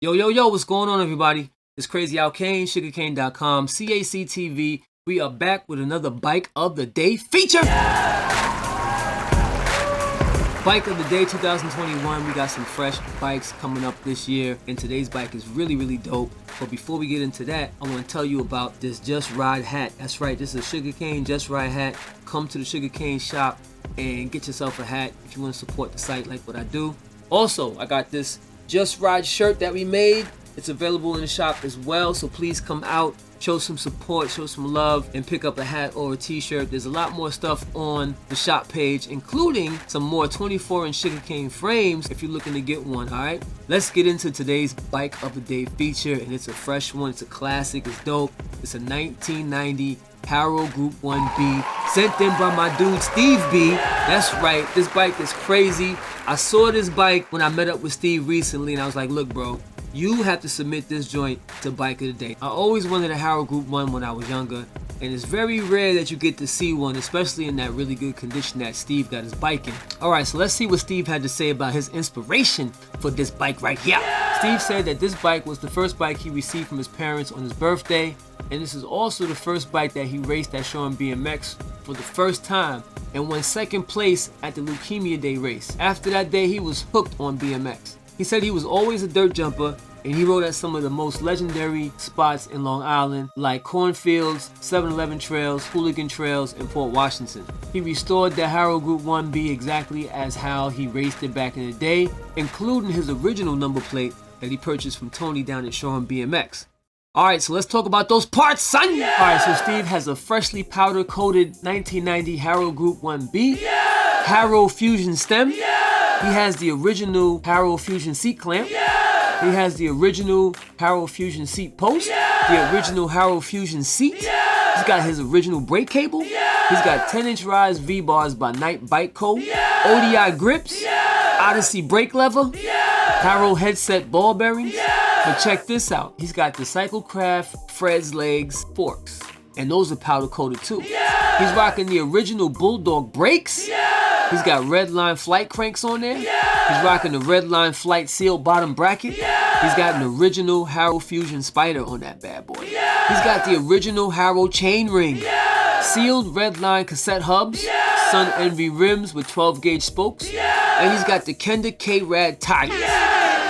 Yo, yo, yo, what's going on, everybody? It's Crazy Al Kane, sugarcane.com, CACTV. We are back with another Bike of the Day feature. Bike of the Day 2021. We got some fresh bikes coming up this year, and today's bike is really dope. But before we get into that, I want to tell you about this Just Ride hat. That's right, this is a Sugarcane Just Ride hat. Come to the Sugarcane shop and get yourself a hat if you want to support the site like what I do. Also, I got this Just Ride shirt that we made. It's available in the shop as well, so please come out, show some support, show some love, and pick up a hat or a t-shirt. There's a lot more stuff on the shop page, including some more 24-inch Sugarcane frames if you're looking to get one, alright? Let's get into today's Bike of the Day feature, and it's a fresh one, it's a classic, it's dope. It's a 1990 Haro Group 1B, sent in by my dude Steve B. That's right, this bike is crazy. I saw this bike when I met up with Steve recently, and I was like, look bro, you have to submit this joint to Bike of the Day. I always wanted a Haro Group 1 when I was younger, and it's very rare that you get to see one, especially in that really good condition that Steve got his bike in. Alright, so let's see what Steve had to say about his inspiration for this bike right here. Steve said that this bike was the first bike he received from his parents on his birthday, and this is also the first bike that he raced at Showing BMX for the first time and won second place at the Leukemia Day race. After that day, he was hooked on BMX. He said he was always a dirt jumper, and he rode at some of the most legendary spots in Long Island, like cornfields, 7-Eleven trails, hooligan trails, and Port Washington. He restored the Haro Group 1B exactly as how he raced it back in the day, including his original number plate that he purchased from Tony down at Showing BMX. Alright, so let's talk about those parts, son! Yeah! Alright, so Steve has a freshly powder-coated 1990 Haro Group 1B, Haro Fusion stem, he has the original Haro Fusion seat clamp, he has the original Haro Fusion seat post, the original Haro Fusion seat, he's got his original brake cable, he's got 10-inch rise V-bars by Night Bike Co., ODI grips, Odyssey brake lever, Haro headset ball bearings. But check this out, he's got the Cyclecraft Fred's Legs forks, and those are powder coated too. He's rocking the original Bulldog brakes, he's got Redline flight cranks on there, he's rocking the Redline flight seal bottom bracket, he's got an original Haro Fusion Spider on that bad boy, he's got the original Haro chain ring, sealed Redline cassette hubs, Sun Envy rims with 12 gauge spokes, and he's got the Kenda K-Rad tires.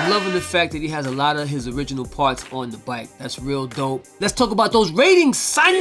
I'm loving the fact that he has a lot of his original parts on the bike. That's real dope. Let's talk about those ratings, son!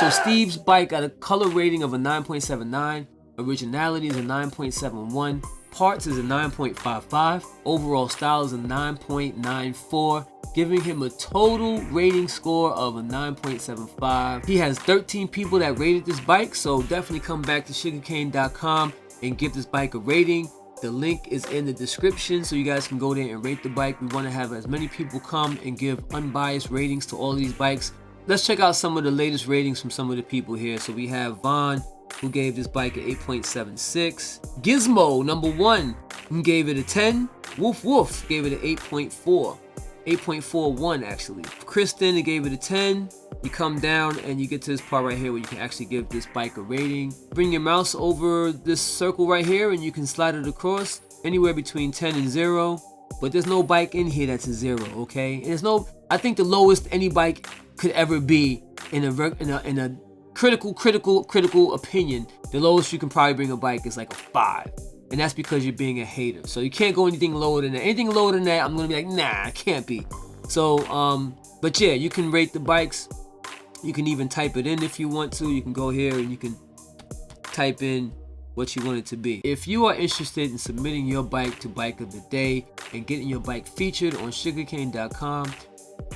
So Steve's bike got a color rating of a 9.79, originality is a 9.71, parts is a 9.55, overall style is a 9.94, giving him a total rating score of a 9.75. He has 13 people that rated this bike, so definitely come back to sugarcane.com and give this bike a rating. The link is in the description so you guys can go there and rate the bike. We want to have as many people come and give unbiased ratings to all of these bikes. Let's check out some of the latest ratings from some of the people here. So we have Vaughn, who gave this bike an 8.76. Gizmo, number 1, who gave it a 10. Woof Woof gave it an 8.4. 8.41 actually. Kristen, he gave it a 10. You come down and you get to this part right here where you can actually give this bike a rating. Bring your mouse over this circle right here and you can slide it across anywhere between 10 and 0. But there's no bike in here that's a 0, okay? And there's no, I think the lowest any bike could ever be in a critical opinion, the lowest you can probably bring a bike is like a 5. And that's because you're being a hater. So you can't go anything lower than that. Anything lower than that, I'm gonna be like, nah, it can't be. So, but yeah, you can rate the bikes. You can even type it in if you want to. You can go here and you can type in what you want it to be. If you are interested in submitting your bike to Bike of the Day and getting your bike featured on sugarcane.com,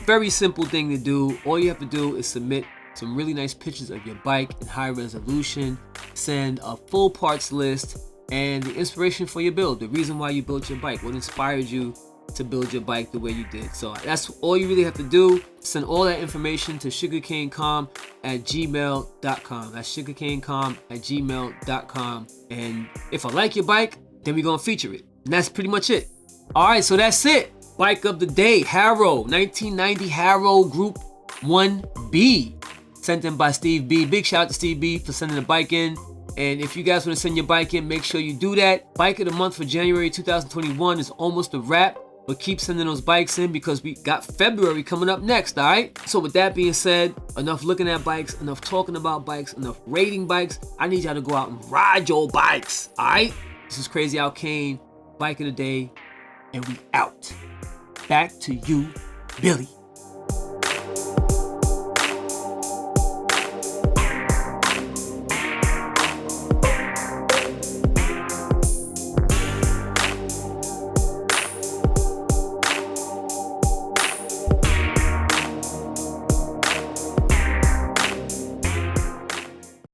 very simple thing to do. All you have to do is submit some really nice pictures of your bike in high resolution, send a full parts list, and the inspiration for your build, the reason why you built your bike, what inspired you to build your bike the way you did. So that's all you really have to do. Send all that information to sugarcanecom@gmail.com. That's sugarcanecom@gmail.com. And if I like your bike, then we're gonna feature it. And that's pretty much it. Alright, so that's it. Bike of the Day, Haro, 1990 Haro Group 1B. Sent in by Steve B. Big shout out to Steve B for sending the bike in. And if you guys want to send your bike in, make sure you do that. Bike of the month for January 2021 is almost a wrap. But keep sending those bikes in because we got February coming up next, all right? So with that being said, enough looking at bikes, enough talking about bikes, enough rating bikes. I need y'all to go out and ride your bikes, all right? This is Crazy Al Kane, Bike of the Day, and we out. Back to you, Billy.